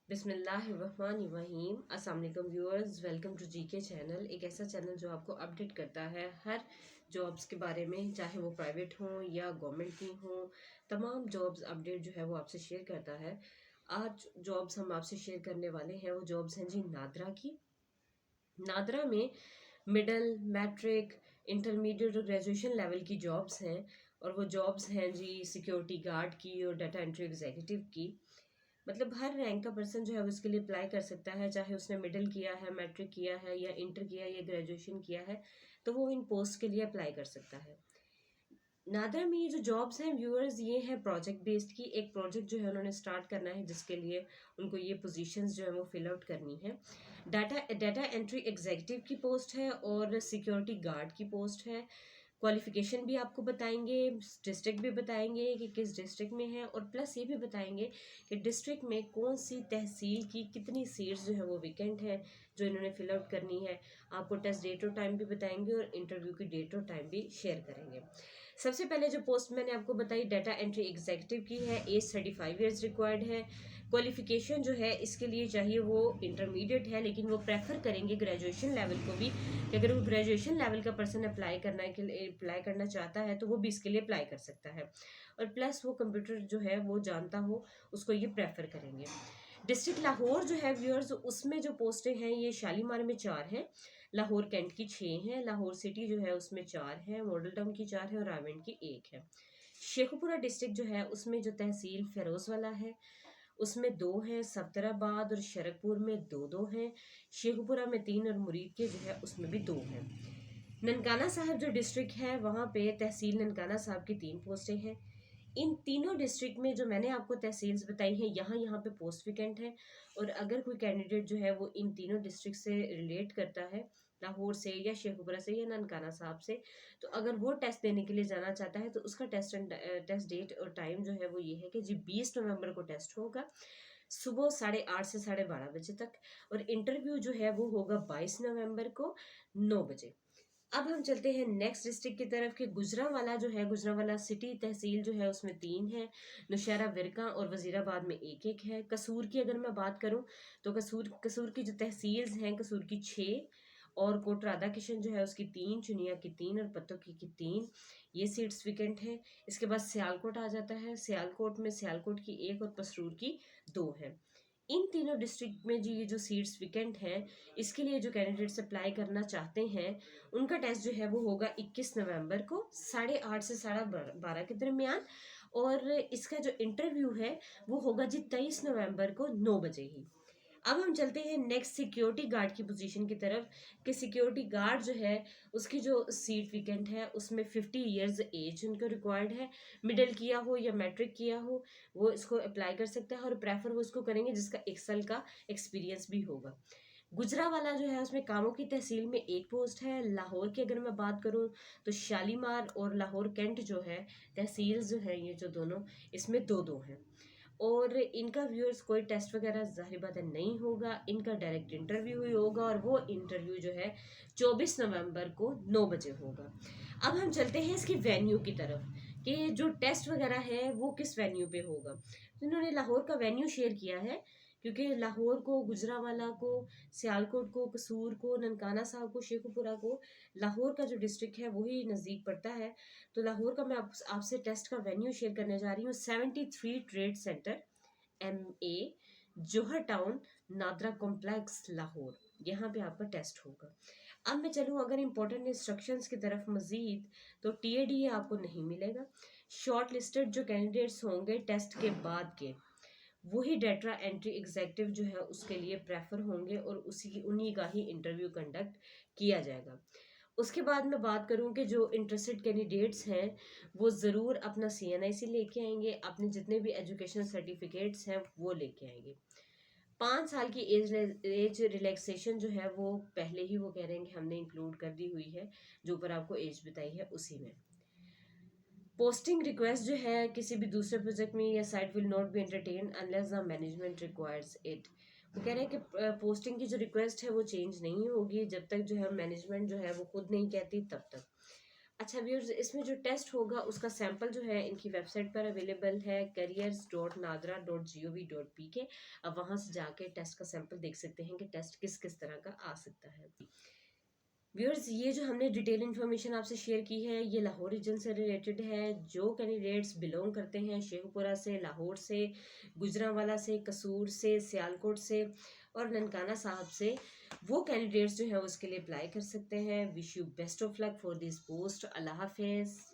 बिस्मिल्लाहिर्रहमानिर्रहीम। अस्सलाम वालेकुम viewers, welcome to GK channel. एक ऐसा चैनल जो आपको अपडेट करता है हर जॉब्स के बारे में, चाहे वो प्राइवेट हों या गवर्नमेंट की हों। तमाम जॉब्स अपडेट जो है वो आपसे शेयर करता है। आज जॉब्स हम आपसे शेयर करने वाले हैं वो जॉब्स हैं जी नादरा की। नादरा में मिडल, मैट्रिक, इंटरमीडिएट और ग्रेजुएशन लेवल की जॉब्स हैं। और वो जॉब्स हैं जी सिक्योरिटी गार्ड की और डाटा एंट्री एग्जीक्यूटिव की। मतलब हर रैंक का पर्सन जो है वो इसके लिए अप्लाई कर सकता है, चाहे उसने मिडिल किया है, मैट्रिक किया है या इंटर किया या ग्रेजुएशन किया है, तो वो इन पोस्ट के लिए अप्लाई कर सकता है। नादरा में ये जो जॉब्स हैं व्यूअर्स, ये है प्रोजेक्ट बेस्ड की। एक प्रोजेक्ट जो है उन्होंने स्टार्ट करना है जिसके लिए उनको ये पोजीशंस जो है वो फिल आउट करनी है। डाटा एंट्री एग्जीक्यूटिव की पोस्ट है और सिक्योरिटी गार्ड की पोस्ट है। क्वालिफिकेशन भी आपको बताएंगे, डिस्ट्रिक्ट भी बताएंगे कि किस डिस्ट्रिक्ट में है, और प्लस ये भी बताएंगे कि डिस्ट्रिक्ट में कौन सी तहसील की कितनी सीट्स जो है वो विकेंट है जो इन्होंने फिल आउट करनी है। आपको टेस्ट डेट और टाइम भी बताएंगे और इंटरव्यू की डेट और टाइम भी शेयर करेंगे। सबसे पहले जो पोस्ट मैंने आपको बताई डाटा एंट्री एग्जीक्यूटिव की है, एज 35 ईयर्स रिक्वायर्ड है। क्वालिफिकेशन जो है इसके लिए चाहिए वो इंटरमीडिएट है, लेकिन वो प्रेफर करेंगे ग्रेजुएशन लेवल को भी, कि अगर वो ग्रेजुएशन लेवल का पर्सन अप्लाई करना चाहता है तो वो भी इसके लिए अप्लाई कर सकता है। और प्लस वो कंप्यूटर जो है वो जानता हो, उसको ये प्रेफर करेंगे। डिस्ट्रिक्ट लाहौर जो है व्यूअर्स, उसमें जो पोस्टें हैं ये शालीमार में 4 हैं, लाहौर कैंट की 6 हैं, लाहौर सिटी जो है उसमें 4 हैं, मॉडल टाउन की 4 है और रावंड की 1 है। शेखुपुरा डिस्ट्रिक्ट जो है उसमें जो तहसील फेरोज वाला है उसमें 2 हैं, सफदराबाद और शरकपुर में 2-2 हैं, शेखुपुरा में 3 और मुरीद के जो है उसमें भी 2 हैं। ननकाना साहब जो डिस्ट्रिक्ट है वहाँ पे तहसील ननकाना साहब की 3 पोस्टें हैं। इन तीनों डिस्ट्रिक्ट में जो मैंने आपको तहसील्स बताई हैं यहाँ यहाँ पे पोस्ट वेकेंट है। और अगर कोई कैंडिडेट जो है वो इन तीनों डिस्ट्रिक्ट से रिलेट करता है, लाहौर से या शेखुपुरा से या ननकाना साहब से, तो अगर वो टेस्ट देने के लिए जाना चाहता है तो उसका टेस्ट डेट और टाइम जो है वो ये है कि जी 20 नवंबर को टेस्ट होगा, सुबह 8:30 से 12:30 बजे तक। और इंटरव्यू जो है वो होगा 22 नवंबर को 9 बजे। अब हम चलते हैं नेक्स्ट डिस्ट्रिक्ट की तरफ कि गुजरांवाला जो है, गुजरांवाला सिटी तहसील जो है उसमें 3 है, नौशहरा विरका और वजीराबाद में 1-1 है। कसूर की अगर मैं बात करूं तो कसूर की जो तहसील्स हैं, कसूर की 6 और कोट राधा किशन जो है उसकी 3, चुनिया की 3 और पत्तों की 3, ये सीट्स विकेंट है। इसके बाद सियालकोट आ जाता है, सियालकोट में सियालकोट की 1 और पसरूर की 2 है। इन तीनों डिस्ट्रिक्ट में जो ये जो सीट्स विकेंट हैं, इसके लिए जो कैंडिडेट्स अप्लाई करना चाहते हैं उनका टेस्ट जो है वो होगा 21 नवंबर को 8:30 से 12:30 के दरमियान। और इसका जो इंटरव्यू है वो होगा जी 23 नवंबर को 9 बजे ही। अब हम चलते हैं नेक्स्ट सिक्योरिटी गार्ड की पोजीशन की तरफ कि सिक्योरिटी गार्ड जो है उसकी जो सीट विकेंट है उसमें 50 ईयर्स एज उनको रिक्वायर्ड है। मिडिल किया हो या मैट्रिक किया हो वो इसको अप्लाई कर सकता है, और प्रेफर वो इसको करेंगे जिसका 1 साल का एक्सपीरियंस भी होगा। गुजरांवाला जो है उसमें कामों की तहसील में 1 पोस्ट है। लाहौर की अगर मैं बात करूं तो शालीमार और लाहौर कैंट जो है तहसील जो है ये जो दोनों, इसमें 2-2 हैं। और इनका व्यूअर्स कोई टेस्ट वगैरह जाहिर बात है नहीं होगा, इनका डायरेक्ट इंटरव्यू ही होगा और वो इंटरव्यू जो है 24 नवंबर को 9 बजे होगा। अब हम चलते हैं इसकी वेन्यू की तरफ कि जो टेस्ट वगैरह है वो किस वेन्यू पे होगा। तो इन्होंने लाहौर का वेन्यू शेयर किया है, क्योंकि लाहौर को, गुजरांवाला को, सियालकोट को, कसूर को, ननकाना साहब को, शेखुपुरा को, लाहौर का जो डिस्ट्रिक्ट है वही नज़दीक पड़ता है। तो लाहौर का मैं आपसे टेस्ट का वेन्यू शेयर करने जा रही हूँ। 73 ट्रेड सेंटर MA, जोहर टाउन, नादरा कॉम्प्लेक्स, लाहौर, यहाँ पे आपका टेस्ट होगा। अब मैं चलूँ अगर इंपॉर्टेंट इंस्ट्रक्शंस की तरफ मजीद, तो TAD आपको नहीं मिलेगा। शॉर्ट लिस्टेड जो कैंडिडेट्स होंगे टेस्ट के बाद के, वही डाटा एंट्री एग्जीक्यूटिव जो है उसके लिए प्रेफर होंगे और उन्हीं का ही इंटरव्यू कंडक्ट किया जाएगा। उसके बाद मैं बात करूं कि जो इंटरेस्टेड कैंडिडेट्स हैं वो ज़रूर अपना CNIC लेके आएंगे, अपने जितने भी एजुकेशनल सर्टिफिकेट्स हैं वो लेके आएंगे। 5 साल की एज रिलैक्सेशन जो है वो पहले ही वो कह रहे हैं कि हमने इंक्लूड कर दी हुई है, जो ऊपर आपको एज बताई है उसी में। पोस्टिंग रिक्वेस्ट जो है किसी भी दूसरे प्रोजेक्ट में या site will not be entertain unless the management requires it. वो कह रहे हैं कि पोस्टिंग की जो रिक्वेस्ट है वो चेंज नहीं होगी जब तक जो है मैनेजमेंट जो है वो खुद नहीं कहती तब तक। अच्छा व्यूअर्स, इसमें जो टेस्ट होगा उसका सैंपल जो है इनकी वेबसाइट पर अवेलेबल है, careers.nadra.gov.pk। अब वहां से जाके टेस्ट का सैंपल देख सकते हैं कि टेस्ट किस किस तरह का आ सकता है। व्यूअर्स, ये जो हमने डिटेल इन्फॉर्मेशन आपसे शेयर की है ये लाहौर रीजन से रिलेटेड है। जो कैंडिडेट्स बिलोंग करते हैं शेखपुरा से, लाहौर से, गुजरांवाला से, कसूर से, सियालकोट से और ननकाना साहब से, वो कैंडिडेट्स जो है उसके लिए अप्लाई कर सकते हैं। Wish you best of luck for this post. अल्लाह हाफिज़।